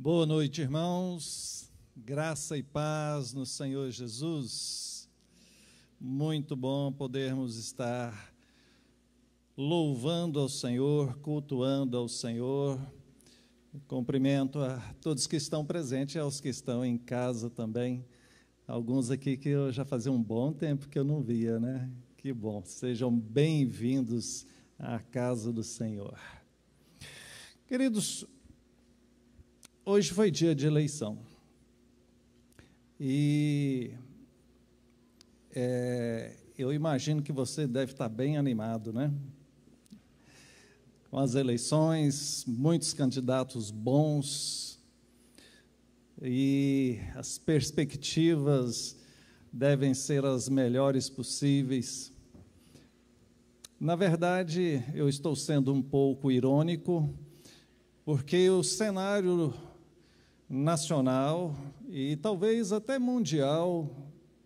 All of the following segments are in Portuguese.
Boa noite, irmãos. Graça e paz no Senhor Jesus. Muito bom podermos estar louvando ao Senhor, cultuando ao Senhor. Cumprimento a todos que estão presentes e aos que estão em casa também. Alguns aqui que eu já fazia um bom tempo que eu não via, né? Que bom. Sejam bem-vindos à casa do Senhor. Queridos, hoje foi dia de eleição e eu imagino que você deve estar bem animado, né? Com as eleições, muitos candidatos bons e as perspectivas devem ser as melhores possíveis. Na verdade, eu estou sendo um pouco irônico, porque o cenário nacional e talvez até mundial,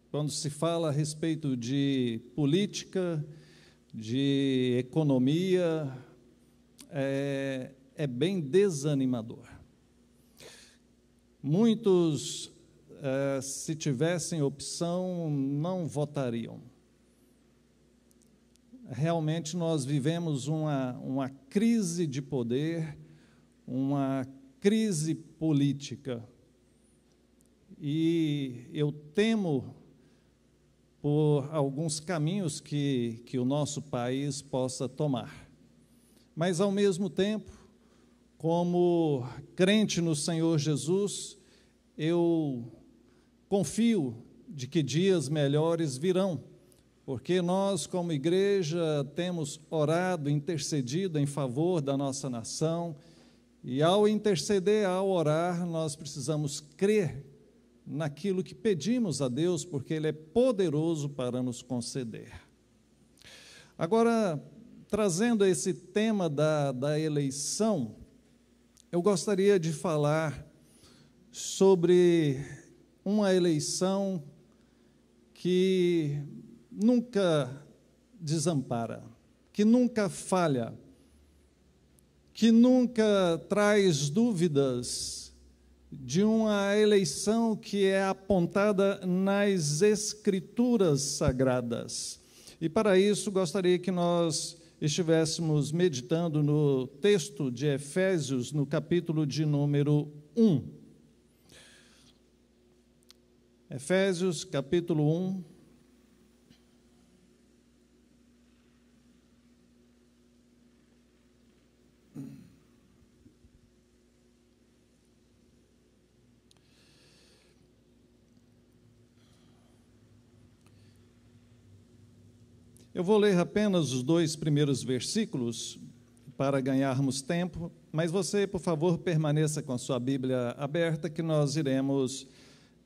quando se fala a respeito de política, de economia, é bem desanimador. Muitos, se tivessem opção, não votariam. Realmente nós vivemos uma crise de poder, uma crise política, e eu temo por alguns caminhos que o nosso país possa tomar. Mas, ao mesmo tempo, como crente no Senhor Jesus, eu confio de que dias melhores virão, porque nós, como igreja, temos orado, intercedido em favor da nossa nação. E ao interceder, ao orar, nós precisamos crer naquilo que pedimos a Deus, porque Ele é poderoso para nos conceder. Agora, trazendo esse tema da eleição, eu gostaria de falar sobre uma eleição que nunca desampara, que nunca falha, que nunca traz dúvidas, de uma eleição que é apontada nas Escrituras Sagradas. E para isso gostaria que nós estivéssemos meditando no texto de Efésios, no capítulo de número 1. Efésios, capítulo 1. Eu vou ler apenas os 2 primeiros versículos para ganharmos tempo, mas você, por favor, permaneça com a sua Bíblia aberta, que nós iremos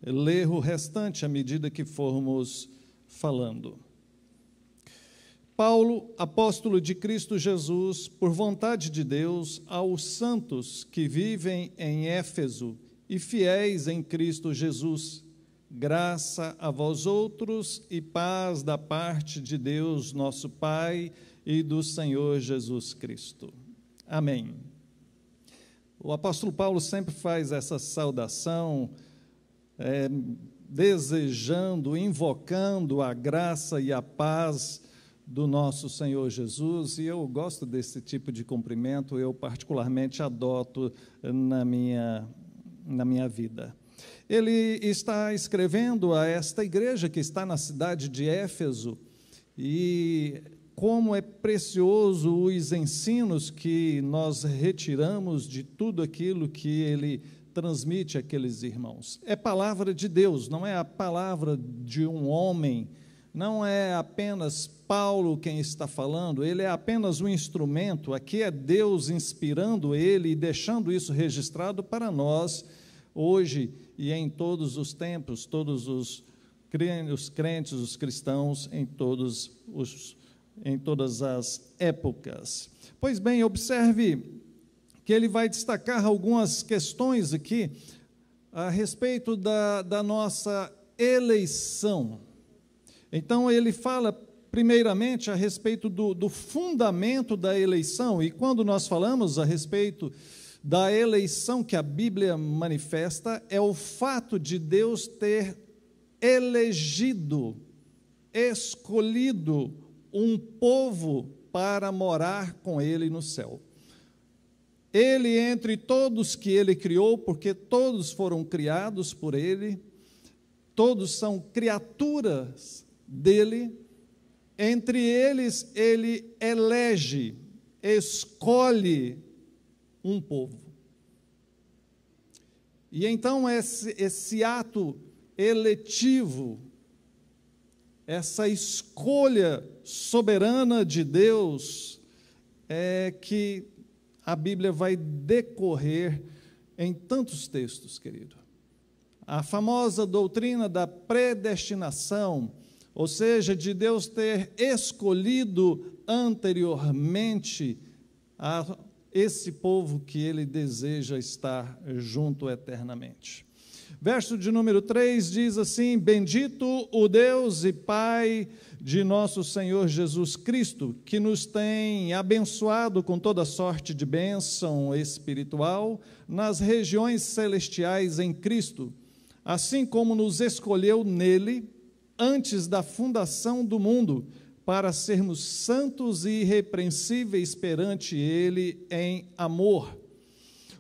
ler o restante à medida que formos falando. Paulo, apóstolo de Cristo Jesus, por vontade de Deus, aos santos que vivem em Éfeso e fiéis em Cristo Jesus, graça a vós outros e paz da parte de Deus, nosso Pai, e do Senhor Jesus Cristo. Amém. O apóstolo Paulo sempre faz essa saudação, desejando, invocando a graça e a paz do nosso Senhor Jesus, e eu gosto desse tipo de cumprimento, eu particularmente adoto na minha vida. Ele está escrevendo a esta igreja que está na cidade de Éfeso, e como é precioso os ensinos que nós retiramos de tudo aquilo que ele transmite àqueles irmãos. É palavra de Deus, não é a palavra de um homem, não é apenas Paulo quem está falando, ele é apenas um instrumento. Aqui é Deus inspirando ele e deixando isso registrado para nós, hoje e em todos os tempos, todos os crentes, os cristãos, em todas as épocas. Pois bem, observe que ele vai destacar algumas questões aqui a respeito da nossa eleição. Então, ele fala primeiramente a respeito do fundamento da eleição, e quando nós falamos a respeito da eleição que a Bíblia manifesta é o fato de Deus ter elegido, escolhido um povo para morar com Ele no céu. Ele, entre todos que Ele criou, porque todos foram criados por Ele, todos são criaturas dEle, entre eles Ele elege, escolhe um povo. E então esse ato eletivo, essa escolha soberana de Deus, é que a Bíblia vai decorrer em tantos textos, querido. A famosa doutrina da predestinação, ou seja, de Deus ter escolhido anteriormente a esse povo que Ele deseja estar junto eternamente. Verso de número 3 diz assim: bendito o Deus e Pai de nosso Senhor Jesus Cristo, que nos tem abençoado com toda sorte de bênção espiritual nas regiões celestiais em Cristo, assim como nos escolheu nele antes da fundação do mundo, para sermos santos e irrepreensíveis perante Ele em amor.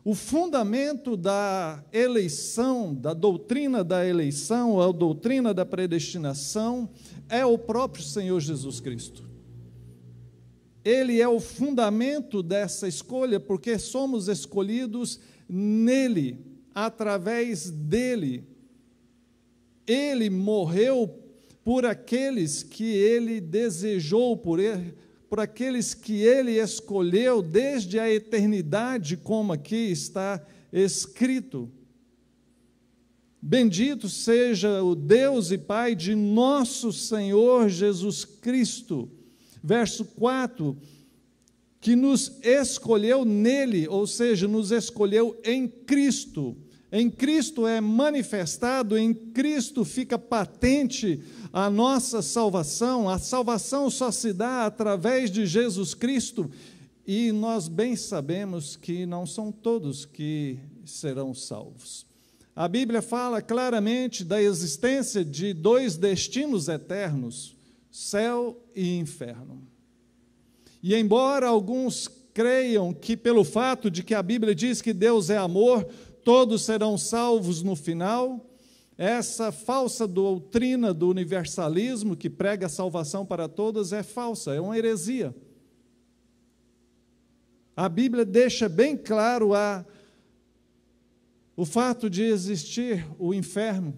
O fundamento da eleição, da doutrina da eleição, a doutrina da predestinação, é o próprio Senhor Jesus Cristo. Ele é o fundamento dessa escolha, porque somos escolhidos nele, através dele. Ele morreu por aqueles que Ele desejou, por aqueles que Ele escolheu desde a eternidade, como aqui está escrito. Bendito seja o Deus e Pai de nosso Senhor Jesus Cristo. Verso 4, que nos escolheu nele, ou seja, nos escolheu em Cristo. Em Cristo é manifestado, em Cristo fica patente a nossa salvação. A salvação só se dá através de Jesus Cristo, e nós bem sabemos que não são todos que serão salvos. A Bíblia fala claramente da existência de dois destinos eternos, céu e inferno. E embora alguns creiam que pelo fato de que a Bíblia diz que Deus é amor, todos serão salvos no final, essa falsa doutrina do universalismo que prega a salvação para todos é falsa, é uma heresia. A Bíblia deixa bem claro o fato de existir o inferno,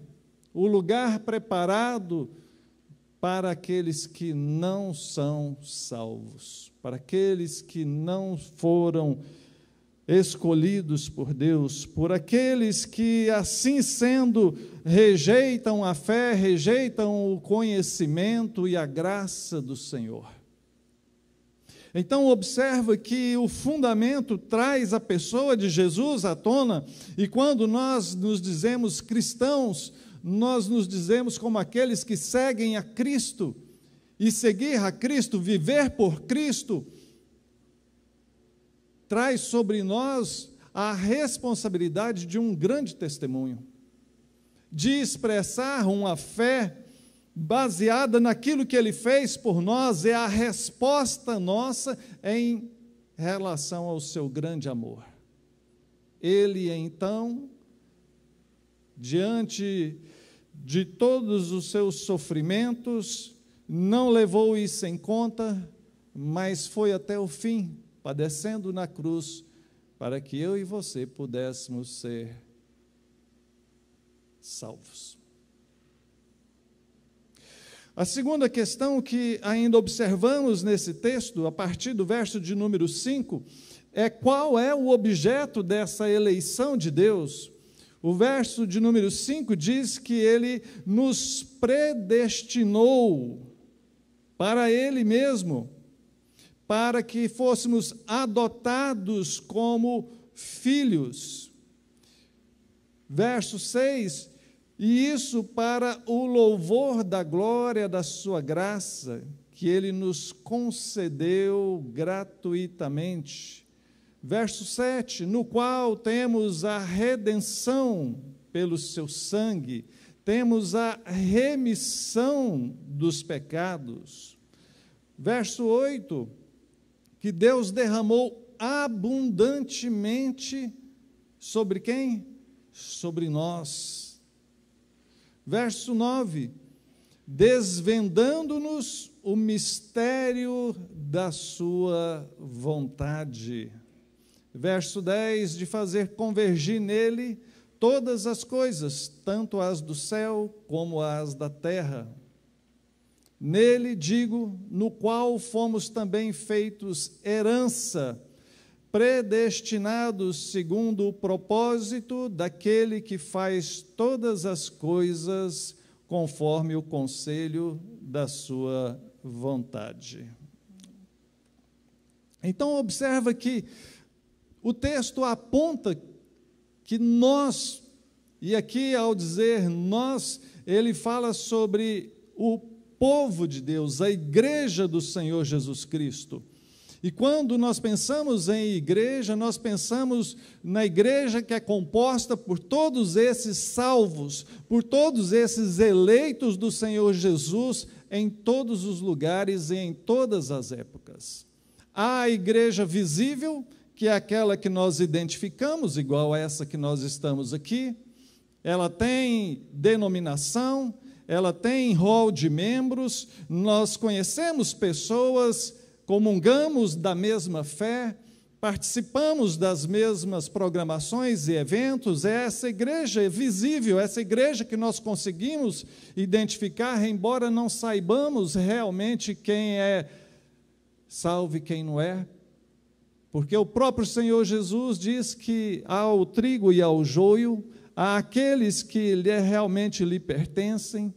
o lugar preparado para aqueles que não são salvos, para aqueles que não foram escolhidos por Deus, por aqueles que, assim sendo, rejeitam a fé, rejeitam o conhecimento e a graça do Senhor. Então, observa que o fundamento traz a pessoa de Jesus à tona, e quando nós nos dizemos cristãos, nós nos dizemos como aqueles que seguem a Cristo, e seguir a Cristo, viver por Cristo, traz sobre nós a responsabilidade de um grande testemunho, de expressar uma fé baseada naquilo que Ele fez por nós, é a resposta nossa em relação ao seu grande amor. Ele, então, diante de todos os seus sofrimentos, não levou isso em conta, mas foi até o fim, padecendo na cruz, para que eu e você pudéssemos ser salvos. A segunda questão que ainda observamos nesse texto, a partir do verso de número 5, é qual é o objeto dessa eleição de Deus. O verso de número 5 diz que Ele nos predestinou para Ele mesmo, para que fôssemos adotados como filhos. Verso 6, e isso para o louvor da glória da sua graça, que Ele nos concedeu gratuitamente. Verso 7, no qual temos a redenção pelo seu sangue, temos a remissão dos pecados. Verso 8, que Deus derramou abundantemente sobre quem? Sobre nós. Verso 9, desvendando-nos o mistério da sua vontade. Verso 10, de fazer convergir nele todas as coisas, tanto as do céu como as da terra. Nele, digo, no qual fomos também feitos herança, predestinados segundo o propósito daquele que faz todas as coisas conforme o conselho da sua vontade. Então, observa que o texto aponta que nós, e aqui ao dizer nós, ele fala sobre o povo de Deus, a igreja do Senhor Jesus Cristo. E quando nós pensamos em igreja, nós pensamos na igreja que é composta por todos esses salvos, por todos esses eleitos do Senhor Jesus em todos os lugares e em todas as épocas. Há a igreja visível, que é aquela que nós identificamos, igual a essa que nós estamos aqui. Ela tem denominação, ela tem rol de membros, nós conhecemos pessoas, comungamos da mesma fé, participamos das mesmas programações e eventos. É essa igreja visível, essa igreja que nós conseguimos identificar, embora não saibamos realmente quem é salvo e quem não é, porque o próprio Senhor Jesus diz que ao trigo e ao joio, há aqueles que realmente lhe pertencem,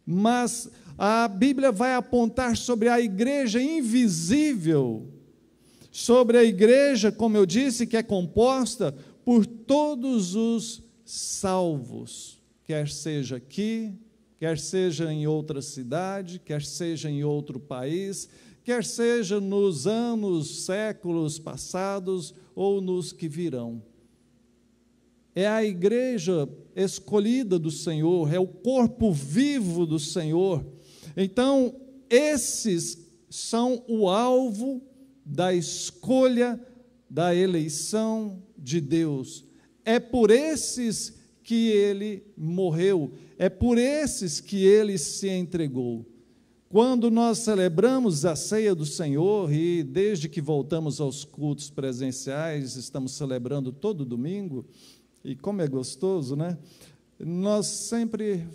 mas a Bíblia vai apontar sobre a igreja invisível, sobre a igreja, como eu disse, que é composta por todos os salvos, quer seja aqui, quer seja em outra cidade, quer seja em outro país, quer seja nos anos, séculos passados ou nos que virão. É a igreja escolhida do Senhor, é o corpo vivo do Senhor. Então, esses são o alvo da escolha, da eleição de Deus. É por esses que ele morreu, é por esses que ele se entregou. Quando nós celebramos a ceia do Senhor, e desde que voltamos aos cultos presenciais, estamos celebrando todo domingo, e como é gostoso, né? Nós sempre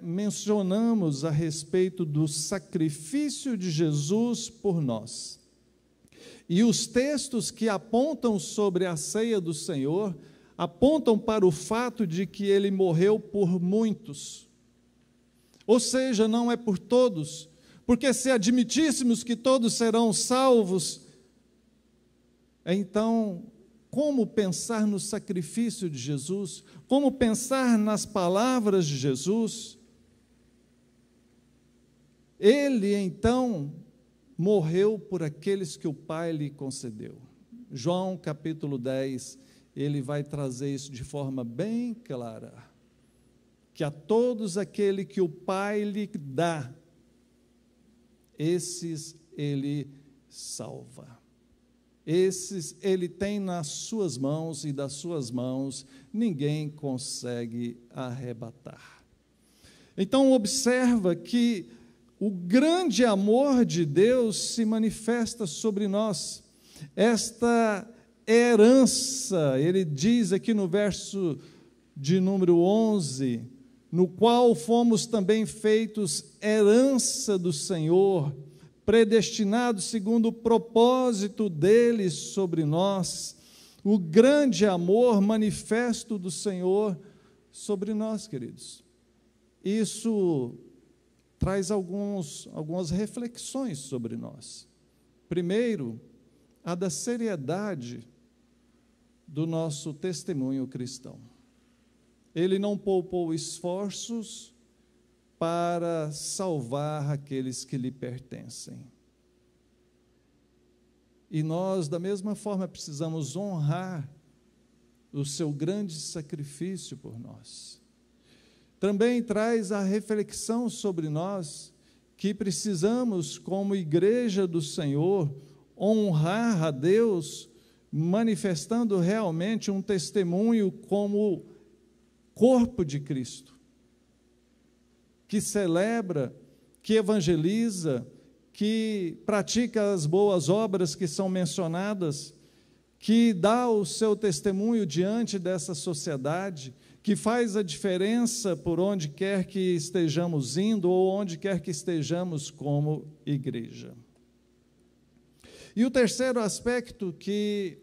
mencionamos a respeito do sacrifício de Jesus por nós. E os textos que apontam sobre a ceia do Senhor, apontam para o fato de que ele morreu por muitos. Ou seja, não é por todos, porque se admitíssemos que todos serão salvos, então, como pensar no sacrifício de Jesus? Como pensar nas palavras de Jesus? Ele, então, morreu por aqueles que o Pai lhe concedeu. João, capítulo 10, ele vai trazer isso de forma bem clara, que a todos aquele que o Pai lhe dá, esses ele salva. Esses ele tem nas suas mãos, e das suas mãos ninguém consegue arrebatar. Então observa que o grande amor de Deus se manifesta sobre nós. Esta herança, ele diz aqui no verso de número 11, no qual fomos também feitos herança do Senhor, predestinados segundo o propósito dele sobre nós, o grande amor manifesto do Senhor sobre nós, queridos. Isso traz algumas reflexões sobre nós. Primeiro, a da seriedade do nosso testemunho cristão. Ele não poupou esforços para salvar aqueles que lhe pertencem. E nós, da mesma forma, precisamos honrar o seu grande sacrifício por nós. Também traz a reflexão sobre nós, que precisamos, como igreja do Senhor, honrar a Deus, manifestando realmente um testemunho como corpo de Cristo, que celebra, que evangeliza, que pratica as boas obras que são mencionadas, que dá o seu testemunho diante dessa sociedade, que faz a diferença por onde quer que estejamos indo ou onde quer que estejamos como igreja. E o terceiro aspecto que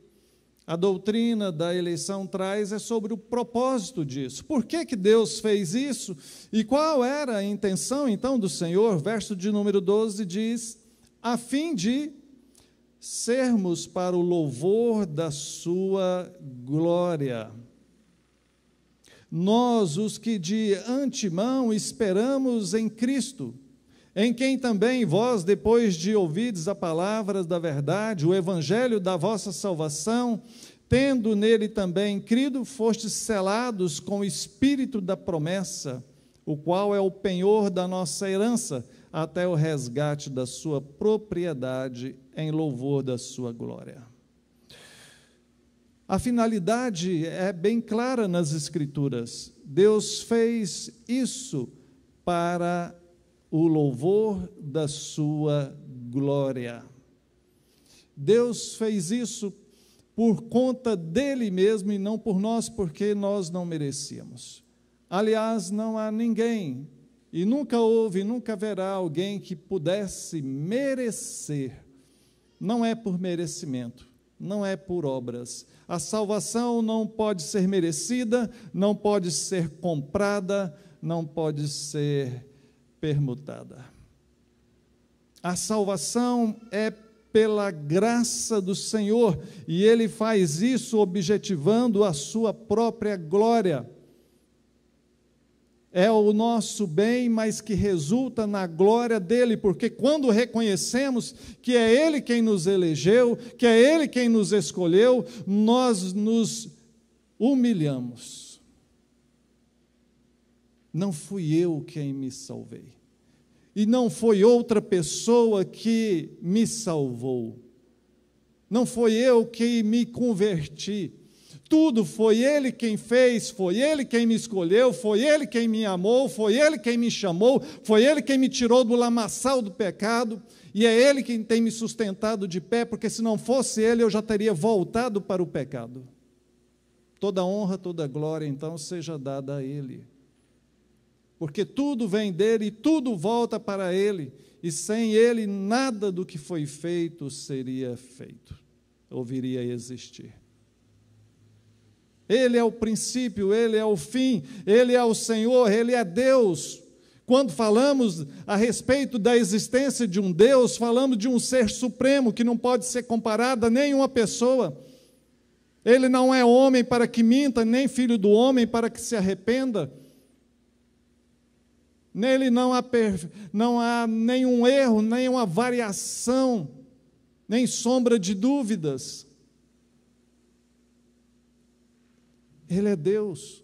a doutrina da eleição traz é sobre o propósito disso. Por que que Deus fez isso? E qual era a intenção, então, do Senhor? Verso de número 12 diz: a fim de sermos para o louvor da sua glória. Nós, os que de antemão esperamos em Cristo, em quem também vós, depois de ouvides a palavra da verdade, o evangelho da vossa salvação, tendo nele também crido, fostes selados com o espírito da promessa, o qual é o penhor da nossa herança, até o resgate da sua propriedade, em louvor da sua glória. A finalidade é bem clara nas Escrituras. Deus fez isso para o louvor da sua glória. Deus fez isso por conta dele mesmo e não por nós, porque nós não merecíamos. Aliás, não há ninguém, e nunca houve, nunca haverá alguém que pudesse merecer. Não é por merecimento, não é por obras. A salvação não pode ser merecida, não pode ser comprada, não pode ser permutada. A salvação é pela graça do Senhor, e Ele faz isso objetivando a sua própria glória. É o nosso bem, mas que resulta na glória dEle, porque quando reconhecemos que é Ele quem nos elegeu, que é Ele quem nos escolheu, nós nos humilhamos. Não fui eu quem me salvei, e não foi outra pessoa que me salvou, não foi eu que me converti, tudo foi Ele quem fez, foi Ele quem me escolheu, foi Ele quem me amou, foi Ele quem me chamou, foi Ele quem me tirou do lamaçal do pecado, e é Ele quem tem me sustentado de pé, porque se não fosse Ele, eu já teria voltado para o pecado. Toda honra, toda glória, então, seja dada a Ele, porque tudo vem dEle e tudo volta para Ele, e sem Ele nada do que foi feito seria feito, ou viria a existir. Ele é o princípio, Ele é o fim, Ele é o Senhor, Ele é Deus. Quando falamos a respeito da existência de um Deus, falamos de um ser supremo que não pode ser comparado a nenhuma pessoa. Ele não é homem para que minta, nem filho do homem para que se arrependa. Nele não há nenhum erro, nenhuma variação, nem sombra de dúvidas. Ele é Deus.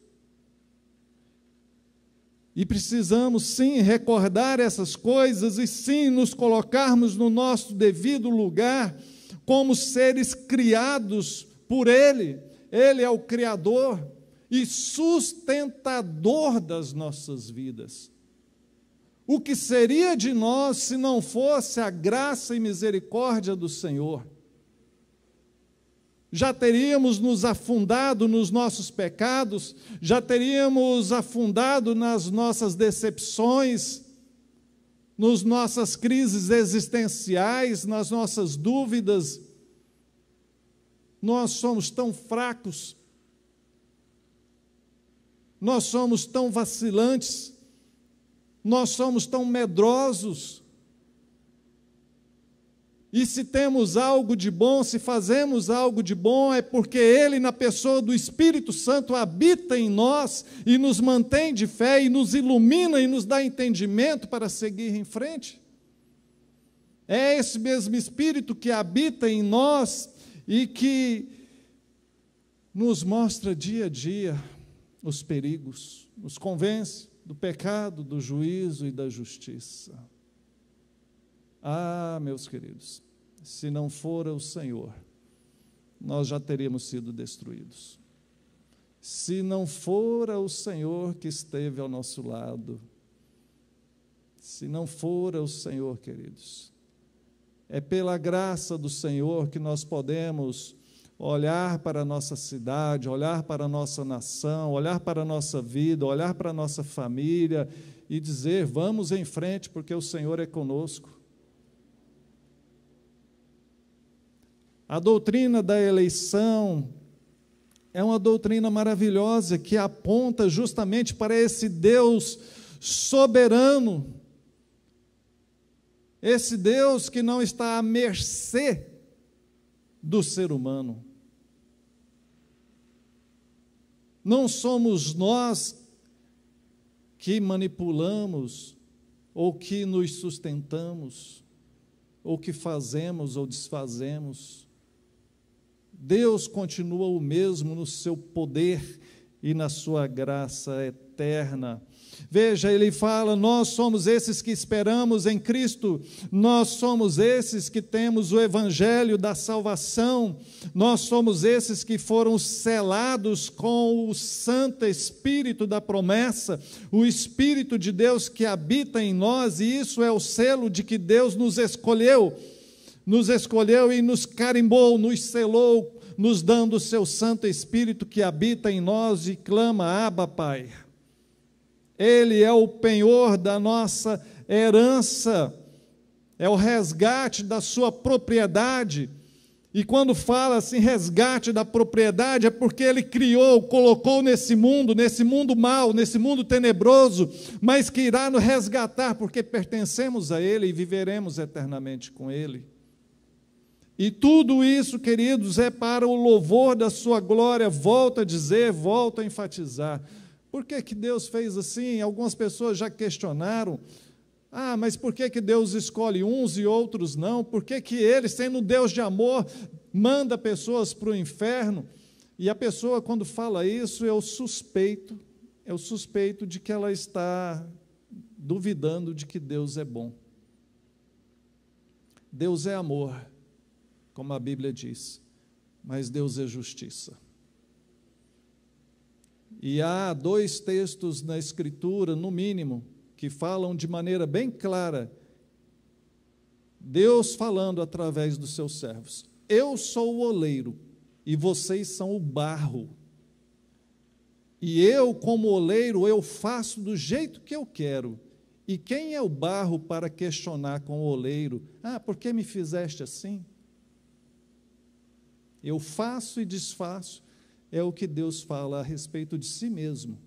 E precisamos, sim, recordar essas coisas e, sim, nos colocarmos no nosso devido lugar como seres criados por Ele. Ele é o Criador e sustentador das nossas vidas. O que seria de nós se não fosse a graça e misericórdia do Senhor? Já teríamos nos afundado nos nossos pecados, já teríamos afundado nas nossas decepções, nas nossas crises existenciais, nas nossas dúvidas. Nós somos tão fracos, nós somos tão vacilantes, nós somos tão medrosos. E se temos algo de bom, se fazemos algo de bom, é porque Ele, na pessoa do Espírito Santo, habita em nós e nos mantém de fé e nos ilumina e nos dá entendimento para seguir em frente. É esse mesmo Espírito que habita em nós e que nos mostra dia a dia os perigos, nos convence do pecado, do juízo e da justiça. Ah, meus queridos, se não fora o Senhor, nós já teríamos sido destruídos. Se não fora o Senhor que esteve ao nosso lado, se não fora o Senhor, queridos, é pela graça do Senhor que nós podemos olhar para a nossa cidade, olhar para a nossa nação, olhar para a nossa vida, olhar para a nossa família e dizer: vamos em frente, porque o Senhor é conosco. A doutrina da eleição é uma doutrina maravilhosa que aponta justamente para esse Deus soberano, esse Deus que não está à mercê do ser humano. Não somos nós que manipulamos, ou que nos sustentamos, ou que fazemos ou desfazemos. Deus continua o mesmo no seu poder e na sua graça eterna. Veja, ele fala: nós somos esses que esperamos em Cristo, nós somos esses que temos o evangelho da salvação, nós somos esses que foram selados com o Santo Espírito da promessa, o Espírito de Deus que habita em nós, e isso é o selo de que Deus nos escolheu e nos carimbou, nos selou, nos dando o seu Santo Espírito que habita em nós e clama: Abba, Pai. Ele é o penhor da nossa herança, é o resgate da sua propriedade. E quando fala assim, resgate da propriedade, é porque Ele criou, colocou nesse mundo mau, nesse mundo tenebroso, mas que irá nos resgatar, porque pertencemos a Ele e viveremos eternamente com Ele. E tudo isso, queridos, é para o louvor da sua glória. Volto a dizer, volto a enfatizar. Por que que Deus fez assim? Algumas pessoas já questionaram: mas por que que Deus escolhe uns e outros não? Por que que Ele, sendo Deus de amor, manda pessoas para o inferno? E a pessoa, quando fala isso, eu suspeito de que ela está duvidando de que Deus é bom. Deus é amor, como a Bíblia diz, mas Deus é justiça. E há 2 textos na Escritura, no mínimo, que falam de maneira bem clara, Deus falando através dos seus servos: eu sou o oleiro e vocês são o barro, e eu, como oleiro, eu faço do jeito que eu quero, e quem é o barro para questionar com o oleiro: por que me fizeste assim? Eu faço e desfaço. É o que Deus fala a respeito de si mesmo.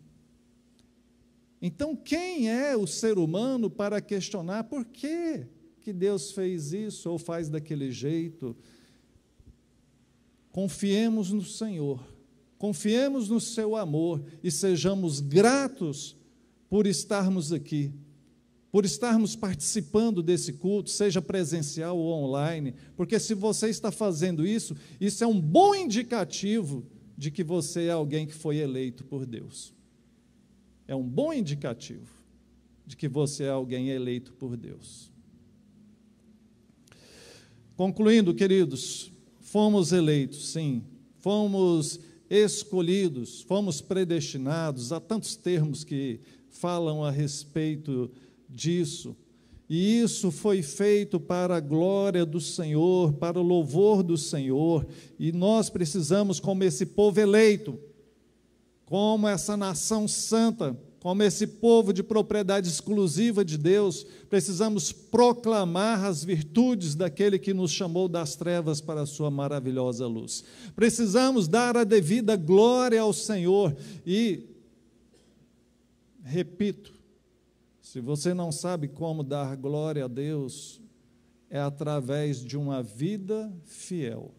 Então, quem é o ser humano para questionar por que Deus fez isso ou faz daquele jeito? Confiemos no Senhor, confiemos no seu amor e sejamos gratos por estarmos aqui, por estarmos participando desse culto, seja presencial ou online, porque se você está fazendo isso, isso é um bom indicativo de que você é alguém que foi eleito por Deus. É um bom indicativo de que você é alguém eleito por Deus. Concluindo, queridos, fomos eleitos, sim, fomos escolhidos, fomos predestinados. Há tantos termos que falam a respeito disso. E isso foi feito para a glória do Senhor, para o louvor do Senhor, e nós precisamos, como esse povo eleito, como essa nação santa, como esse povo de propriedade exclusiva de Deus, precisamos proclamar as virtudes daquele que nos chamou das trevas para a sua maravilhosa luz. Precisamos dar a devida glória ao Senhor e, repito, se você não sabe como dar glória a Deus, é através de uma vida fiel.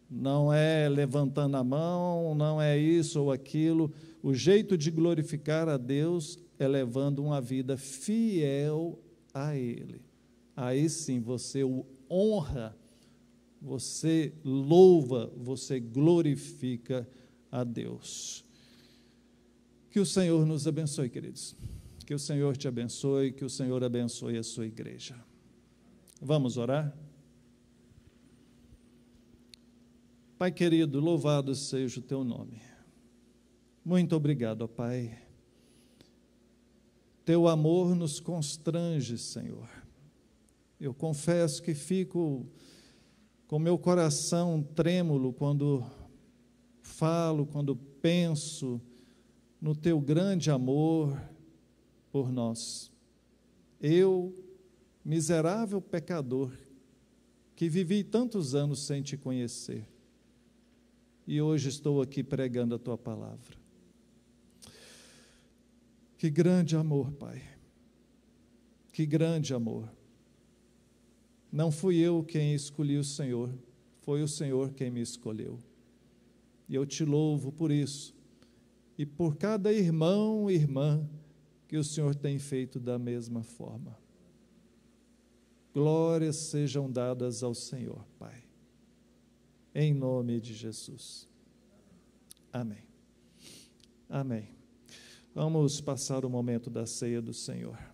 Não é levantando a mão, não é isso ou aquilo. O jeito de glorificar a Deus é levando uma vida fiel a Ele. aí sim você o honra, você louva, você glorifica a Deus. Que o Senhor nos abençoe, queridos. Que o Senhor te abençoe, que o Senhor abençoe a sua igreja. Vamos orar? Pai querido, louvado seja o teu nome. Muito obrigado, ó Pai. Teu amor nos constrange, Senhor. Eu confesso que fico com meu coração trêmulo quando falo, quando penso no teu grande amor por nós. Eu, miserável pecador, que vivi tantos anos sem te conhecer, e hoje estou aqui pregando a tua palavra. Que grande amor, Pai. Que grande amor. Não fui eu quem escolhi o Senhor, foi o Senhor quem me escolheu. E eu te louvo por isso, e por cada irmão e irmã que o Senhor tem feito da mesma forma. Glórias sejam dadas ao Senhor, Pai. Em nome de Jesus. Amém. Amém. Vamos passar o momento da ceia do Senhor.